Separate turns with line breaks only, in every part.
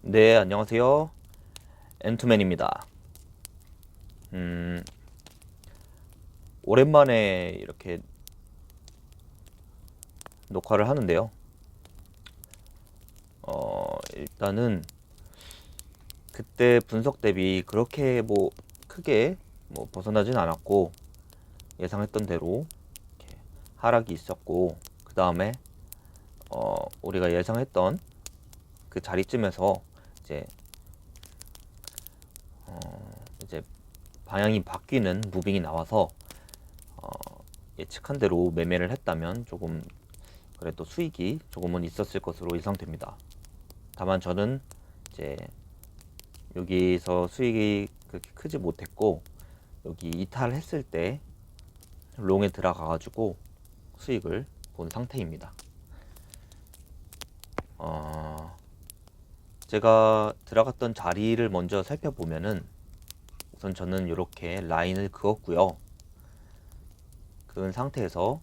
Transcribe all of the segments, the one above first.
네, 안녕하세요. 앤투맨입니다. 오랜만에 이렇게 녹화를 하는데요. 일단은 그때 분석 대비 그렇게 크게 벗어나진 않았고, 예상했던 대로 이렇게 하락이 있었고, 그 다음에 우리가 예상했던 그 자리쯤에서 이제 이제 방향이 바뀌는 무빙이 나와서 예측한 대로 매매를 했다면 조금 그래도 수익이 조금은 있었을 것으로 예상됩니다. 다만 저는 이제 여기서 수익이 그렇게 크지 못했고, 여기 이탈했을 때 롱에 들어가 가지고 수익을 본 상태입니다. 제가 들어갔던 자리를 먼저 살펴보면은, 우선 저는 이렇게 라인을 그었고요. 그은 상태에서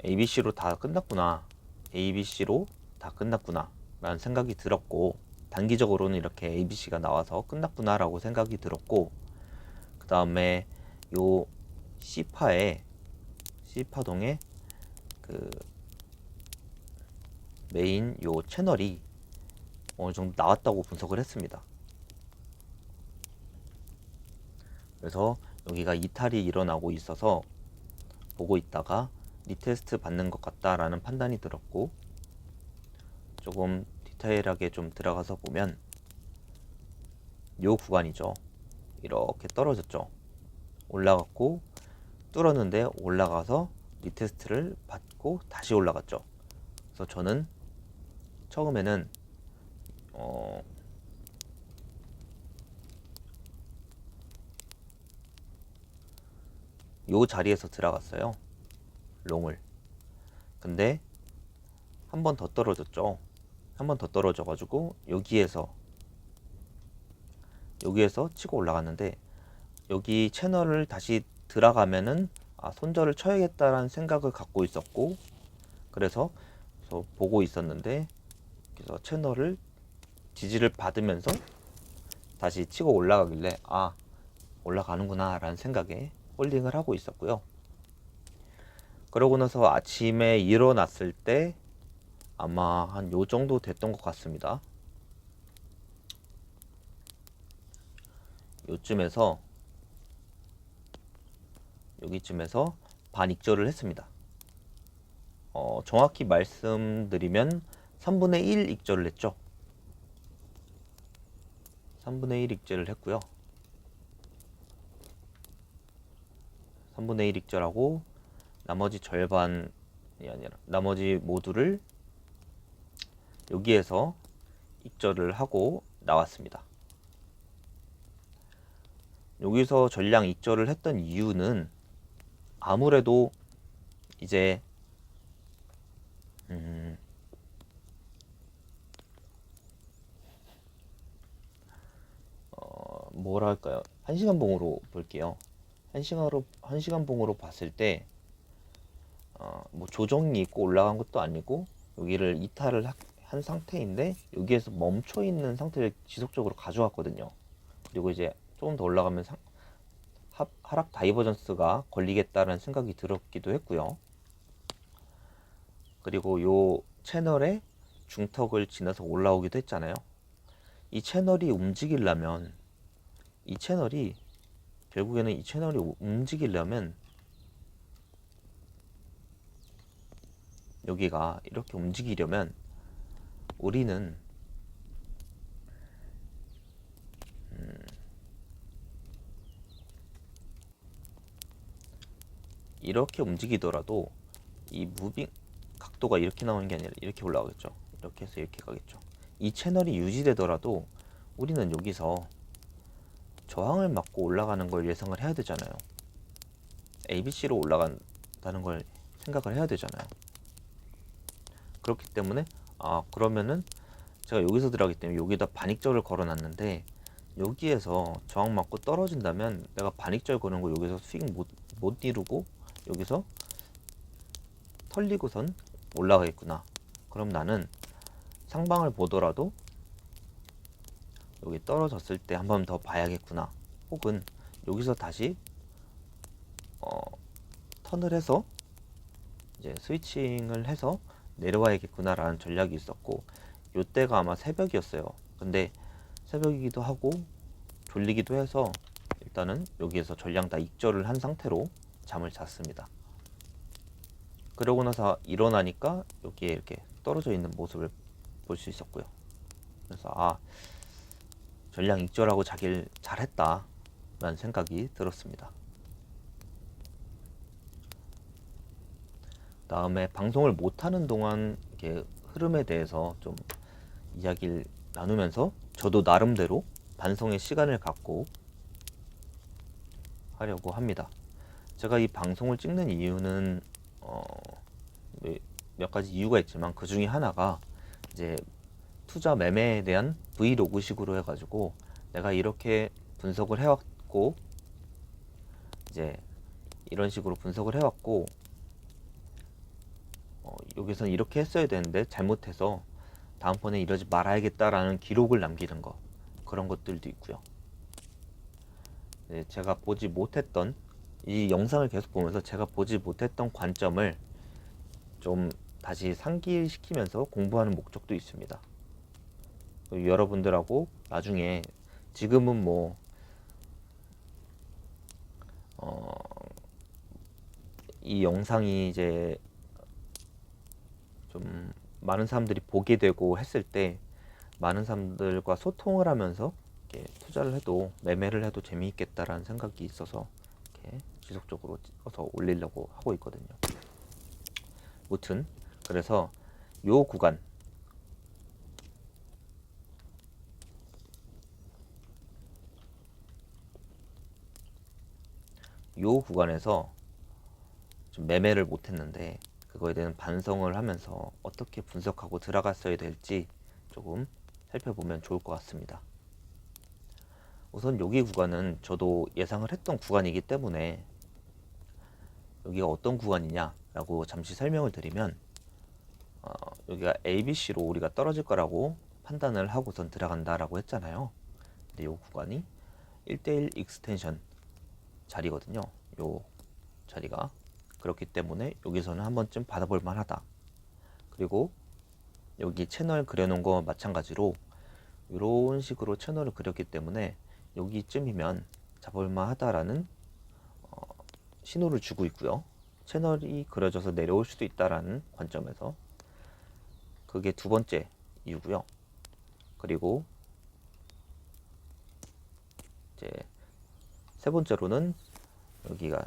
ABC로 다 끝났구나, ABC로 다 끝났구나 라는 생각이 들었고, 단기적으로는 이렇게 ABC가 나와서 끝났구나 라고 생각이 들었고, 그 다음에 요 C파동에 그 메인 요 채널이 어느 정도 나왔다고 분석을 했습니다. 그래서 여기가 이탈이 일어나고 있어서 보고 있다가 리테스트 받는 것 같다라는 판단이 들었고, 조금 디테일하게 좀 들어가서 보면 요 구간이죠. 이렇게 떨어졌죠. 올라갔고 뚫었는데 올라가서 리테스트를 받고 다시 올라갔죠. 그래서 저는 처음에는 요 자리에서 들어갔어요, 롱을. 근데 한 번 더 떨어졌죠. 한 번 더 떨어져 가지고 여기에서 치고 올라갔는데, 여기 채널을 다시 들어가면은 손절을 쳐야겠다라는 생각을 갖고 있었고, 그래서 보고 있었는데, 그래서 채널을 지지를 받으면서 다시 치고 올라가길래 올라가는구나 라는 생각에 홀딩을 하고 있었고요. 그러고 나서 아침에 일어났을 때 아마 한 요 정도 됐던 것 같습니다. 여기쯤에서 반익절을 했습니다. 정확히 말씀드리면 3분의 1 익절을 했죠. 3분의 1 익절을 했고요. 3분의 1 익절하고 나머지 절반이 아니라 나머지 모두를 여기에서 익절을 하고 나왔습니다. 여기서 전량 익절을 했던 이유는 아무래도 이제 뭐랄까요, 1시간 봉으로 볼게요. 1시간 봉으로 봤을 때 조정이 있고 올라간 것도 아니고 여기를 이탈을 한 상태인데 여기에서 멈춰 있는 상태를 지속적으로 가져왔거든요. 그리고 이제 조금 더 올라가면 하락 다이버전스가 걸리겠다라는 생각이 들었기도 했고요. 그리고 요 채널의 중턱을 지나서 올라오기도 했잖아요. 이 채널이 움직이려면 결국에는 이 채널이 움직이려면 여기가 이렇게 움직이려면 우리는 이렇게 움직이더라도 이 무빙 각도가 이렇게 나오는 게 아니라 이렇게 올라가겠죠. 이렇게 해서 이렇게 가겠죠. 이 채널이 유지되더라도 우리는 여기서 저항을 맞고 올라가는 걸 예상을 해야 되잖아요. ABC로 올라간다는 걸 생각을 해야 되잖아요. 그렇기 때문에 그러면은 제가 여기서 들어가기 때문에 여기다 반익절을 걸어 놨는데, 여기에서 저항 맞고 떨어진다면 내가 반익절 거는 거 여기서 수익 못 이루고 여기서 털리고선 올라가겠구나. 그럼 나는 상방을 보더라도 여기 떨어졌을 때 한 번 더 봐야겠구나. 혹은 여기서 다시 턴을 해서 이제 스위칭을 해서 내려와야겠구나 라는 전략이 있었고, 요때가 아마 새벽이었어요. 근데 새벽이기도 하고 졸리기도 해서 일단은 여기에서 전량 다 익절을 한 상태로 잠을 잤습니다. 그러고 나서 일어나니까 여기에 이렇게 떨어져 있는 모습을 볼 수 있었고요. 그래서 전량 익절하고 자길 잘했다 라는 생각이 들었습니다. 다음에 방송을 못하는 동안 이렇게 흐름에 대해서 좀 이야기를 나누면서 저도 나름대로 반성의 시간을 갖고 하려고 합니다. 제가 이 방송을 찍는 이유는 몇 가지 이유가 있지만, 그 중에 하나가 이제 투자 매매에 대한 브이로그식으로 해가지고 내가 이렇게 분석을 해왔고, 이제 이런 식으로 분석을 해왔고, 여기서는 이렇게 했어야 되는데 잘못해서 다음번에 이러지 말아야겠다라는 기록을 남기는 거, 그런 것들도 있고요. 제가 보지 못했던, 이 영상을 계속 보면서 제가 보지 못했던 관점을 좀 다시 상기시키면서 공부하는 목적도 있습니다. 여러분들하고 나중에, 지금은 이 영상이 이제 좀 많은 사람들이 보게 되고 했을 때 많은 사람들과 소통을 하면서 이렇게 투자를 해도, 매매를 해도 재미있겠다라는 생각이 있어서 이렇게 지속적으로 찍어서 올리려고 하고 있거든요. 무튼 그래서 요 구간, 요 구간에서 좀 매매를 못했는데, 그거에 대한 반성을 하면서 어떻게 분석하고 들어갔어야 될지 조금 살펴보면 좋을 것 같습니다. 우선 여기 구간은 저도 예상을 했던 구간이기 때문에, 여기가 어떤 구간이냐 라고 잠시 설명을 드리면, 여기가 ABC로 우리가 떨어질 거라고 판단을 하고선 들어간다 라고 했잖아요. 근데 이 구간이 1대1 익스텐션 자리거든요. 요 자리가. 그렇기 때문에 여기서는 한 번쯤 받아볼 만하다. 그리고 여기 채널 그려놓은 거 마찬가지로 이런 식으로 채널을 그렸기 때문에 여기쯤이면 잡을 만하다라는 신호를 주고 있고요. 채널이 그려져서 내려올 수도 있다라는 관점에서, 그게 두 번째 이유고요. 그리고 이제 세 번째로는 여기가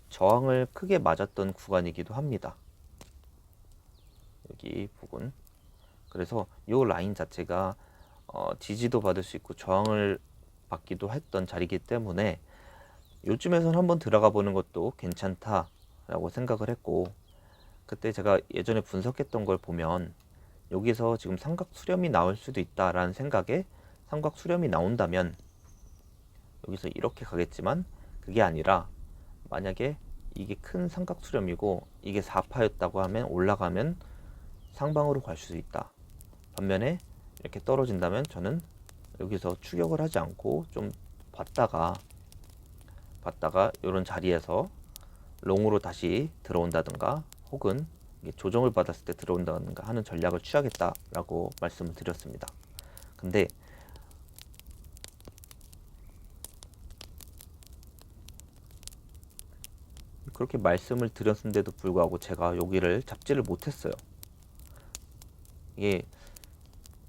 저항을 크게 맞았던 구간이기도 합니다. 여기 부분. 그래서 이 라인 자체가 지지도 받을 수 있고 저항을 받기도 했던 자리이기 때문에 요쯤에선 한번 들어가 보는 것도 괜찮다라고 생각을 했고, 그때 제가 예전에 분석했던 걸 보면 여기서 지금 삼각 수렴이 나올 수도 있다라는 생각에, 삼각 수렴이 나온다면 여기서 이렇게 가겠지만, 그게 아니라 만약에 이게 큰 삼각 수렴이고 이게 4파였다고 하면 올라가면 상방으로 갈 수도 있다. 반면에 이렇게 떨어진다면 저는 여기서 추격을 하지 않고 좀 봤다가 이런 자리에서 롱으로 다시 들어온다든가, 혹은 조정을 받았을 때 들어온다든가 하는 전략을 취하겠다라고 말씀을 드렸습니다. 근데 그렇게 말씀을 드렸는데도 불구하고 제가 여기를 잡지를 못했어요. 이게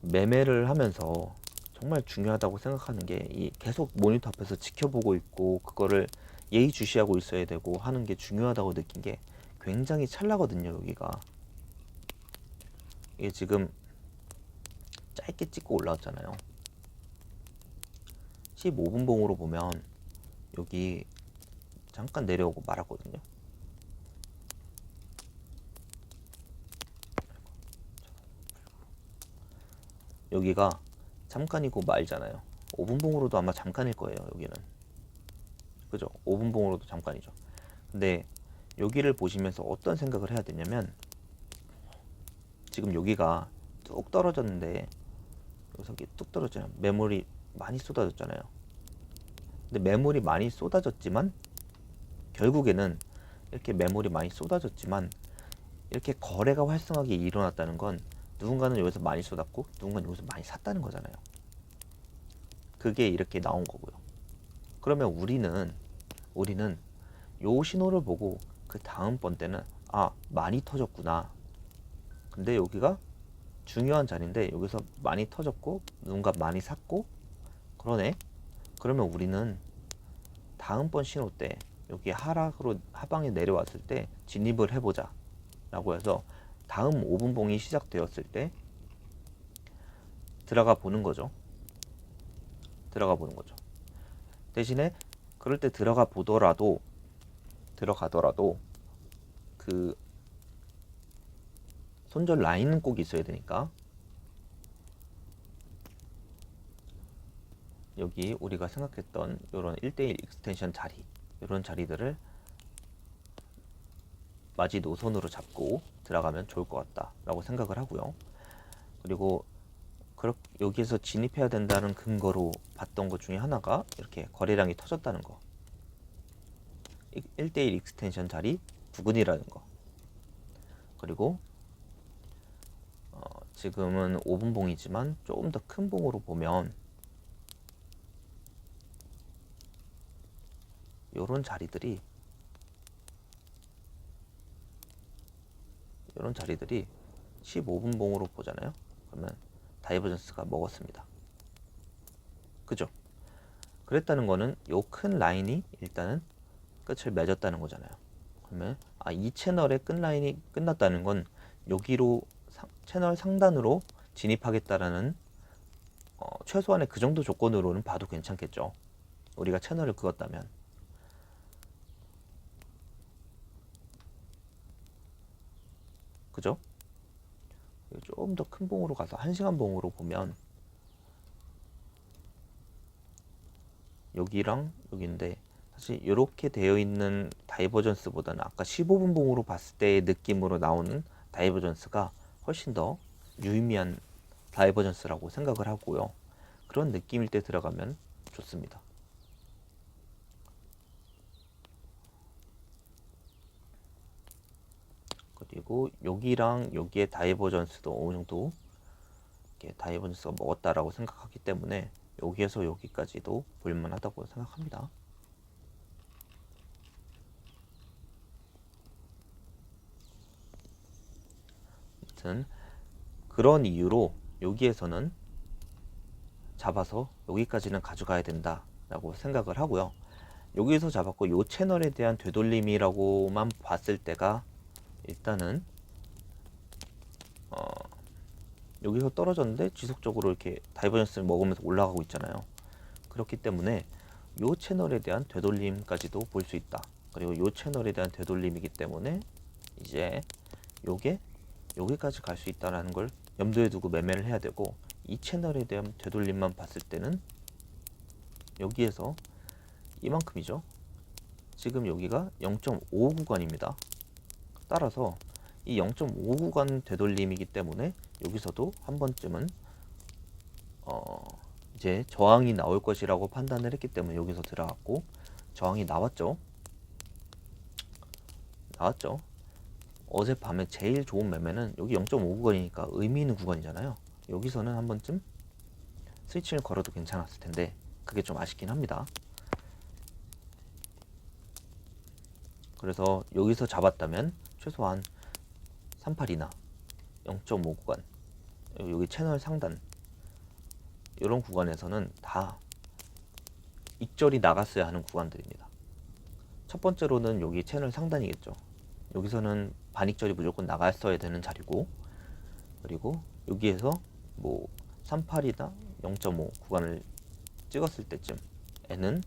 매매를 하면서 정말 중요하다고 생각하는 게, 이 계속 모니터 앞에서 지켜보고 있고 그거를 예의주시하고 있어야 되고 하는 게 중요하다고 느낀 게, 굉장히 찰나거든요. 여기가 이게 지금 짧게 찍고 올라왔잖아요. 15분 봉으로 보면 여기 잠깐 내려오고 말았거든요. 여기가 잠깐이고 말잖아요. 5분봉으로도 아마 잠깐일 거예요. 여기는 그죠? 5분봉으로도 잠깐이죠. 근데 여기를 보시면서 어떤 생각을 해야 되냐면, 지금 여기가 뚝 떨어졌는데, 여기서 뚝 떨어졌잖아요. 매물이 많이 쏟아졌잖아요. 근데 매물이 많이 쏟아졌지만 결국에는 이렇게 매물이 많이 쏟아졌지만 이렇게 거래가 활성하게 일어났다는 건 누군가는 여기서 많이 쏟았고 누군가는 여기서 많이 샀다는 거잖아요. 그게 이렇게 나온 거고요. 그러면 우리는 요 신호를 보고 그 다음번 때는 많이 터졌구나. 근데 여기가 중요한 자리인데 여기서 많이 터졌고 누군가 많이 샀고 그러네. 그러면 우리는 다음번 신호 때 여기 하락으로 하방에 내려왔을 때 진입을 해보자 라고 해서 다음 5분봉이 시작되었을 때 들어가 보는 거죠. 대신에 그럴 때 들어가더라도 그 손절 라인은 꼭 있어야 되니까, 여기 우리가 생각했던 이런 1대1 익스텐션 자리, 이런 자리들을 마지 노선으로 잡고 들어가면 좋을 것 같다라고 생각을 하고요. 그리고 여기에서 진입해야 된다는 근거로 봤던 것 중에 하나가 이렇게 거래량이 터졌다는 거, 1대1 익스텐션 자리 부근이라는 거, 그리고 지금은 5분봉이지만 조금 더 큰 봉으로 보면 이런 자리들이 15분봉으로 보잖아요. 그러면 다이버전스가 먹었습니다. 그죠? 그랬다는 거는 요 큰 라인이 일단은 끝을 맺었다는 거잖아요. 그러면 이 채널의 끝 라인이 끝났다는 건 여기로 채널 상단으로 진입하겠다라는 최소한의 그 정도 조건으로는 봐도 괜찮겠죠. 우리가 채널을 그었다면. 그죠? 좀 더 큰 봉으로 가서 1시간 봉으로 보면 여기랑 여기인데, 사실 이렇게 되어 있는 다이버전스보다는 아까 15분 봉으로 봤을 때의 느낌으로 나오는 다이버전스가 훨씬 더 유의미한 다이버전스라고 생각을 하고요. 그런 느낌일 때 들어가면 좋습니다. 그리고 여기랑 여기에 다이버전스도 어느 정도 다이버전스가 먹었다라고 생각하기 때문에 여기에서 여기까지도 볼만하다고 생각합니다. 아무튼 그런 이유로 여기에서는 잡아서 여기까지는 가져가야 된다라고 생각을 하고요. 여기서 잡았고 이 채널에 대한 되돌림이라고만 봤을 때가 일단은 여기서 떨어졌는데 지속적으로 이렇게 다이버전스를 먹으면서 올라가고 있잖아요. 그렇기 때문에 이 채널에 대한 되돌림까지도 볼 수 있다. 그리고 이 채널에 대한 되돌림이기 때문에 이제 요게 여기까지 갈 수 있다는 걸 염두에 두고 매매를 해야 되고, 이 채널에 대한 되돌림만 봤을 때는 여기에서 이만큼이죠. 지금 여기가 0.5 구간입니다. 따라서 이 0.5 구간 되돌림이기 때문에 여기서도 한 번쯤은 이제 저항이 나올 것이라고 판단을 했기 때문에 여기서 들어갔고, 저항이 나왔죠. 어젯밤에 제일 좋은 매매는 여기 0.5 구간이니까 의미 있는 구간이잖아요. 여기서는 한 번쯤 스위칭을 걸어도 괜찮았을 텐데 그게 좀 아쉽긴 합니다. 그래서 여기서 잡았다면 최소한 38이나 0.5 구간, 여기 채널 상단 이런 구간에서는 다 익절이 나갔어야 하는 구간들입니다. 첫 번째로는 여기 채널 상단이겠죠. 여기서는 반익절이 무조건 나갔어야 되는 자리고, 그리고 여기에서 뭐 38이나 0.5 구간을 찍었을 때쯤에는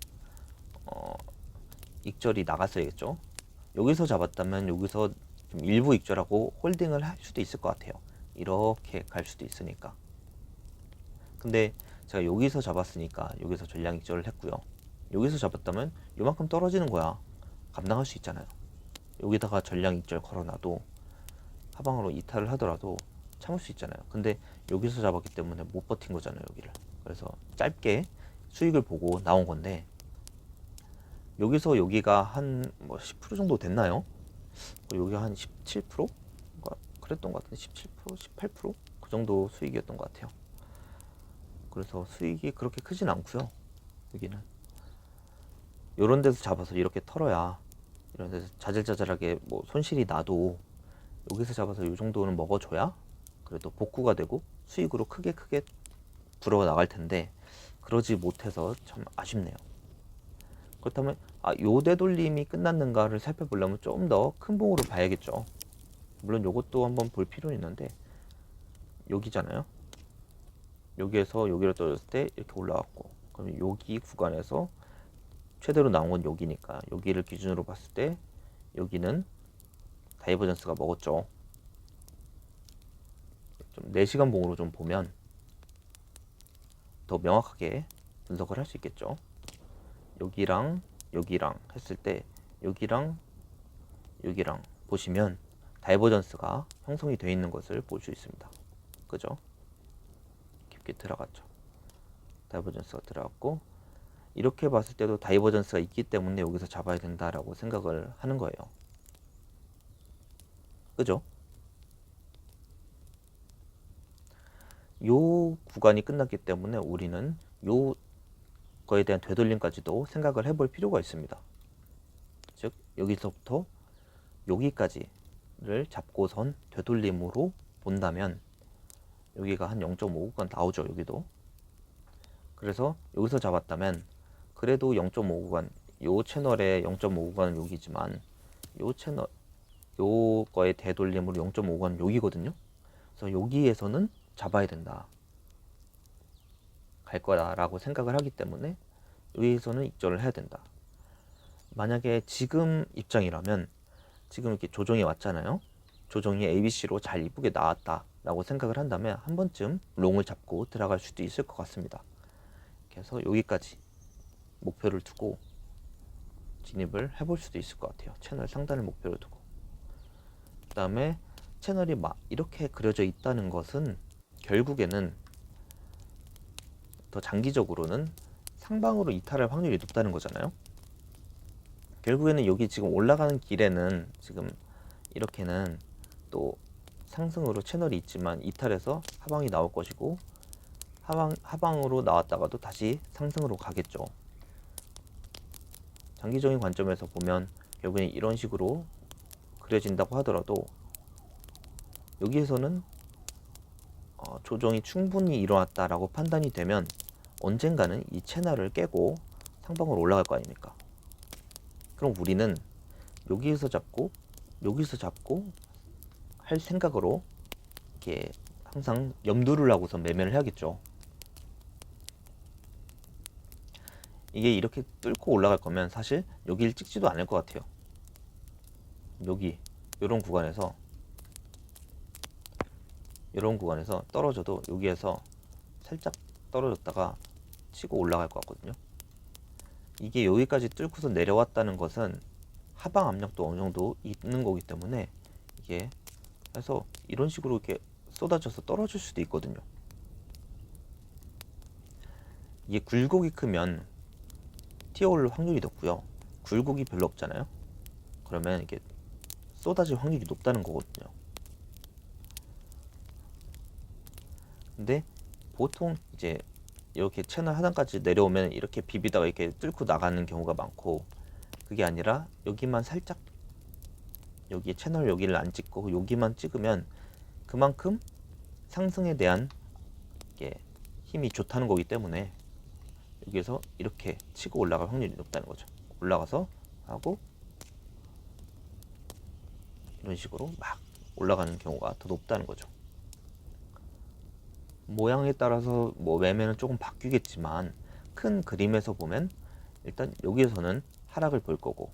익절이 나갔어야겠죠. 여기서 잡았다면 여기서 좀 일부 익절하고 홀딩을 할 수도 있을 것 같아요. 이렇게 갈 수도 있으니까. 근데 제가 여기서 잡았으니까 여기서 전량 익절을 했고요. 여기서 잡았다면 요만큼 떨어지는 거야. 감당할 수 있잖아요. 여기다가 전량 익절 걸어놔도 하방으로 이탈을 하더라도 참을 수 있잖아요. 근데 여기서 잡았기 때문에 못 버틴 거잖아요, 여기를. 그래서 짧게 수익을 보고 나온 건데, 여기서 여기가 한 뭐 10% 정도 됐나요? 여기가 한 17%? 그랬던 것 같은데 17%, 18%? 그 정도 수익이었던 것 같아요. 그래서 수익이 그렇게 크진 않고요. 여기는 이런 데서 잡아서 이렇게 털어야, 이런 데서 자잘자잘하게 뭐 손실이 나도 여기서 잡아서 이 정도는 먹어줘야 그래도 복구가 되고 수익으로 크게 불어 나갈 텐데, 그러지 못해서 참 아쉽네요. 그렇다면 요 되돌림이 끝났는가를 살펴보려면 좀 더 큰 봉으로 봐야겠죠. 물론 요것도 한번 볼 필요는 있는데, 여기잖아요. 여기에서 여기로 떨어졌을 때 이렇게 올라왔고, 그럼 여기 구간에서 최대로 나온 건 여기니까 여기를 기준으로 봤을 때 여기는 다이버전스가 먹었죠. 좀 4시간 봉으로 좀 보면 더 명확하게 분석을 할 수 있겠죠. 여기랑 여기랑 했을 때 여기랑 여기랑 보시면 다이버전스가 형성이 되어 있는 것을 볼 수 있습니다. 그죠? 깊게 들어갔죠. 다이버전스가 들어갔고, 이렇게 봤을 때도 다이버전스가 있기 때문에 여기서 잡아야 된다라고 생각을 하는 거예요. 그죠? 요 구간이 끝났기 때문에 우리는 요 거에 대한 되돌림까지도 생각을 해볼 필요가 있습니다. 즉 여기서부터 여기까지를 잡고선 되돌림으로 본다면 여기가 한 0.5구간 나오죠. 여기도. 그래서 여기서 잡았다면 그래도 0.5구간, 요 채널의 0.5구간은 여기지만 요 채널 요거의 되돌림으로 0.5구간 여기거든요. 그래서 여기에서는 잡아야 된다, 갈 거다라고 생각을 하기 때문에 여기에서는 익절을 해야 된다. 만약에 지금 입장이라면 지금 이렇게 조정이 왔잖아요. 조정이 ABC로 잘 이쁘게 나왔다 라고 생각을 한다면 한 번쯤 롱을 잡고 들어갈 수도 있을 것 같습니다. 그래서 여기까지 목표를 두고 진입을 해볼 수도 있을 것 같아요. 채널 상단을 목표로 두고. 그 다음에 채널이 이렇게 그려져 있다는 것은 결국에는 더 장기적으로는 상방으로 이탈할 확률이 높다는 거잖아요. 결국에는 여기 지금 올라가는 길에는 지금 이렇게는 또 상승으로 채널이 있지만 이탈해서 하방이 나올 것이고, 하방으로 나왔다가도 다시 상승으로 가겠죠. 장기적인 관점에서 보면 결국엔 이런 식으로 그려진다고 하더라도 여기에서는 조정이 충분히 일어났다라고 판단이 되면 언젠가는 이 채널을 깨고 상방으로 올라갈 거 아닙니까? 그럼 우리는 여기에서 잡고 여기서 잡고 할 생각으로 이렇게 항상 염두를 하고서 매매를 해야겠죠. 이게 이렇게 뚫고 올라갈 거면 사실 여기를 찍지도 않을 것 같아요. 여기 이런 구간에서 떨어져도 여기에서 살짝 떨어졌다가 치고 올라갈 것 같거든요. 이게 여기까지 뚫고서 내려왔다는 것은 하방 압력도 어느 정도 있는 거기 때문에 이게 해서 이런 식으로 이렇게 쏟아져서 떨어질 수도 있거든요. 이게 굴곡이 크면 튀어올 확률이 높고요. 굴곡이 별로 없잖아요. 그러면 이게 쏟아질 확률이 높다는 거거든요. 근데 보통 이제 이렇게 채널 하단까지 내려오면 이렇게 비비다가 이렇게 뚫고 나가는 경우가 많고, 그게 아니라 여기만 살짝, 여기 채널 여기를 안 찍고 여기만 찍으면 그만큼 상승에 대한 힘이 좋다는 거기 때문에 여기에서 이렇게 치고 올라갈 확률이 높다는 거죠. 올라가서 하고 이런 식으로 막 올라가는 경우가 더 높다는 거죠. 모양에 따라서 뭐 매매는 조금 바뀌겠지만 큰 그림에서 보면 일단 여기에서는 하락을 볼 거고,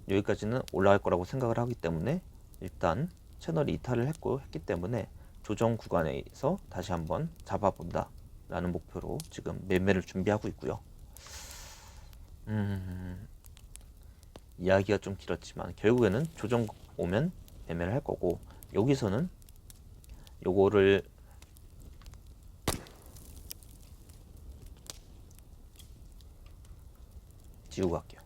여기까지는 올라갈 거라고 생각을 하기 때문에 일단 채널이 이탈을 했기 때문에 조정 구간에서 다시 한번 잡아본다 라는 목표로 지금 매매를 준비하고 있고요. 이야기가 좀 길었지만 결국에는 조정 오면 매매를 할 거고, 여기서는 요거를 지우고 갈게요.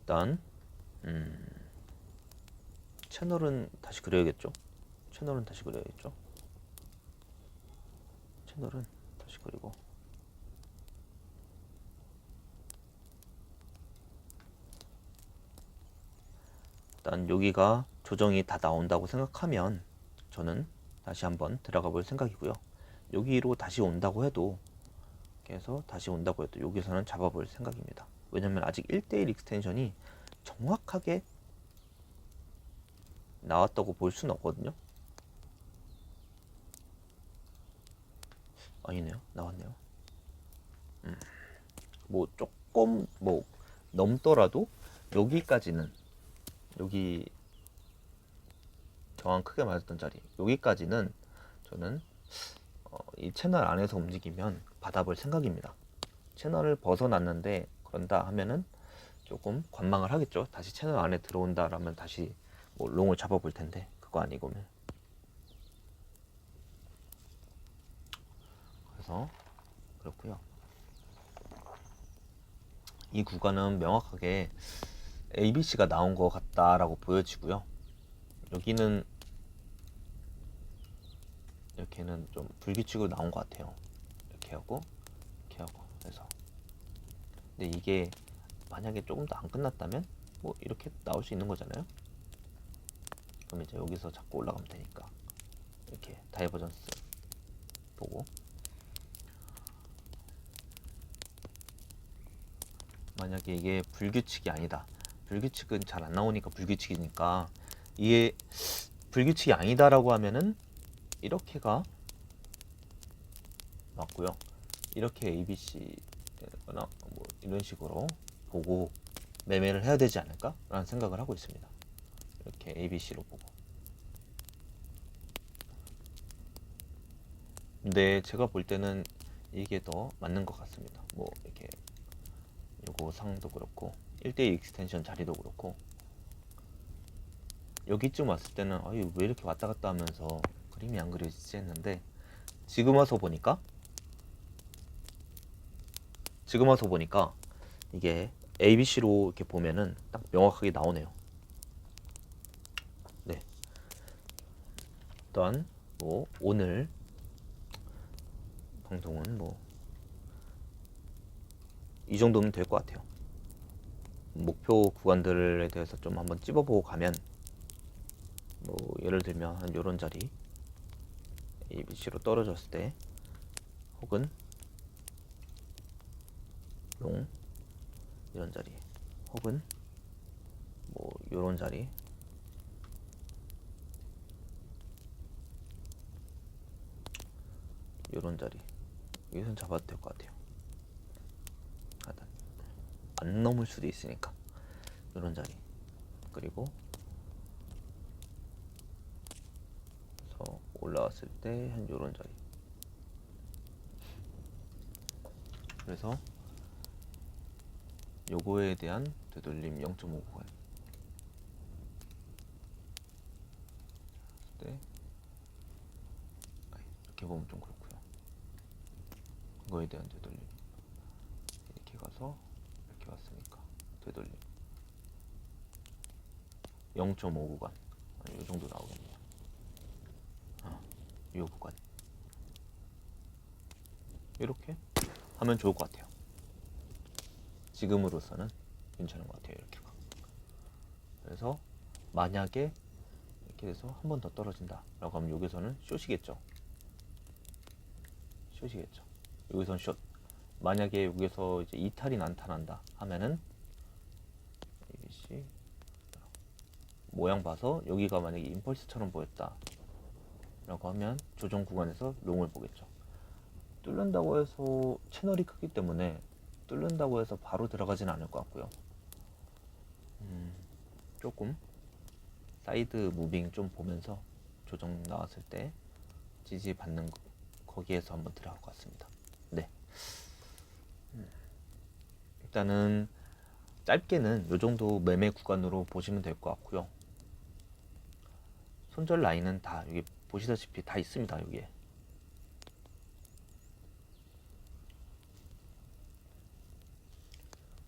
일단 채널은 다시 그려야겠죠. 채널은 다시 그려야겠죠. 채널은 다시 그리고, 일단 여기가 조정이 다 나온다고 생각하면 저는 다시 한번 들어가 볼 생각이고요. 여기로 다시 온다고 해도, 그래서 다시 온다고 해도 여기서는 잡아볼 생각입니다. 왜냐면 아직 1대1 익스텐션이 정확하게 나왔다고 볼 수는 없거든요. 아니네요. 나왔네요. 뭐 조금 뭐 넘더라도 여기까지는, 여기 저항 크게 맞았던 자리 여기까지는 저는 이 채널 안에서 움직이면 받아볼 생각입니다. 채널을 벗어났는데 그런다 하면은 조금 관망을 하겠죠. 다시 채널 안에 들어온다라면 다시 뭐 롱을 잡아볼 텐데, 그거 아니고는. 그래서 그렇고요. 이 구간은 명확하게 ABC가 나온 것 같다라고 보여지고요. 여기는 이렇게는 좀 불규칙으로 나온 것 같아요. 이렇게 하고 이렇게 하고 해서. 근데 이게 만약에 조금 더 안 끝났다면 뭐 이렇게 나올 수 있는 거잖아요. 그럼 이제 여기서 자꾸 올라가면 되니까 이렇게 다이버전스 보고, 만약에 이게 불규칙이 아니다, 불규칙은 잘 안 나오니까 불규칙이니까, 이게 불규칙이 아니다라고 하면은 이렇게가 맞고요. 이렇게 ABC거나 뭐 이런 식으로 보고 매매를 해야 되지 않을까 라는 생각을 하고 있습니다. 이렇게 ABC로 보고. 근데 제가 볼 때는 이게 더 맞는 것 같습니다. 뭐 이렇게 요거 상도 그렇고 1대1 익스텐션 자리도 그렇고, 여기쯤 왔을 때는 아유 왜 이렇게 왔다 갔다 하면서 그림이 안 그려지지 했는데, 지금 와서 보니까 이게 ABC로 이렇게 보면은 딱 명확하게 나오네요. 네. 일단 뭐 오늘 방송은 뭐 이 정도면 될 것 같아요. 목표 구간들에 대해서 좀 한번 찝어보고 가면, 뭐 예를 들면 한 요런 자리 ABC로 떨어졌을 때, 혹은 롱 이런 자리, 혹은 뭐 요런 자리, 요런 자리, 여기선 잡아도 될 것 같아요. 안 넘을 수도 있으니까 요런 자리, 그리고 그래서 올라왔을 때 한 요런 자리. 그래서 요거에 대한 되돌림 0.5구간 때 이렇게 보면 좀 그렇고요. 이거에 대한 되돌림 이렇게 가서 이렇게 왔으니까 되돌림 0.5구간 이 정도 나오겠네요. 이 구간 이렇게 하면 좋을 것 같아요. 지금으로서는 괜찮은 것 같아요. 이렇게가. 그래서 만약에 이렇게 돼서 한 번 더 떨어진다 라고 하면 여기서는 숏이겠죠. 여기선 숏. 만약에 여기서 이제 이탈이 나타난다 하면은 ABC ABC 모양 봐서 여기가 만약에 임펄스처럼 보였다 라고 하면 조정 구간에서 롱을 보겠죠. 뚫는다고 해서 채널이 크기 때문에 뚫는다고 해서 바로 들어가진 않을 것 같고요. 조금 사이드 무빙 좀 보면서 조정 나왔을 때 지지 받는 거기에서 한번 들어갈 것 같습니다. 네. 일단은 짧게는 이 정도 매매 구간으로 보시면 될 것 같고요. 손절 라인은 다 여기 보시다시피 다 있습니다. 여기에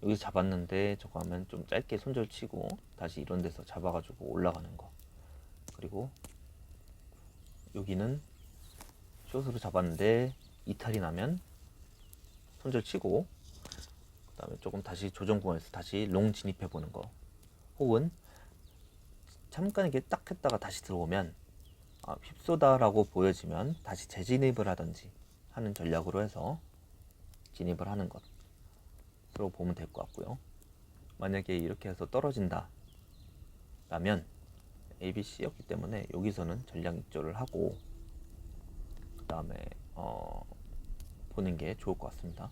여기서 잡았는데 저거 하면 좀 짧게 손절 치고 다시 이런 데서 잡아가지고 올라가는 거. 그리고 여기는 숏으로 잡았는데 이탈이 나면 손절 치고 그 다음에 조금 다시 조정 구간에서 다시 롱 진입해 보는 거. 혹은 잠깐 이렇게 딱 했다가 다시 들어오면 휩쏘다라고 보여지면 다시 재진입을 하든지 하는 전략으로 해서 진입을 하는 것으로 보면 될 것 같고요. 만약에 이렇게 해서 떨어진다 라면 ABC였기 때문에 여기서는 전략 익절을 하고 그 다음에 보는 게 좋을 것 같습니다.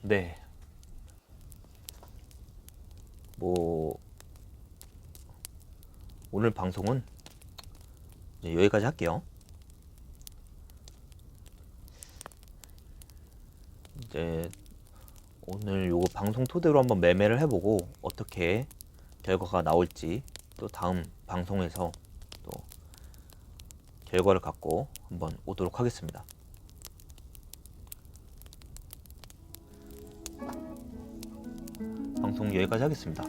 네, 뭐 오늘 방송은 이제 여기까지 할게요. 이제 오늘 요거 방송 토대로 한번 매매를 해보고 어떻게 결과가 나올지 또 다음 방송에서 또 결과를 갖고 한번 오도록 하겠습니다. 방송 여기까지 하겠습니다.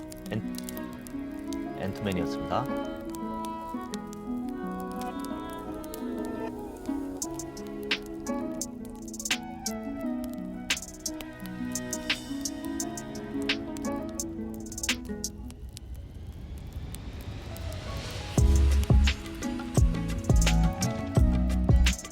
앤트맨이었습니다.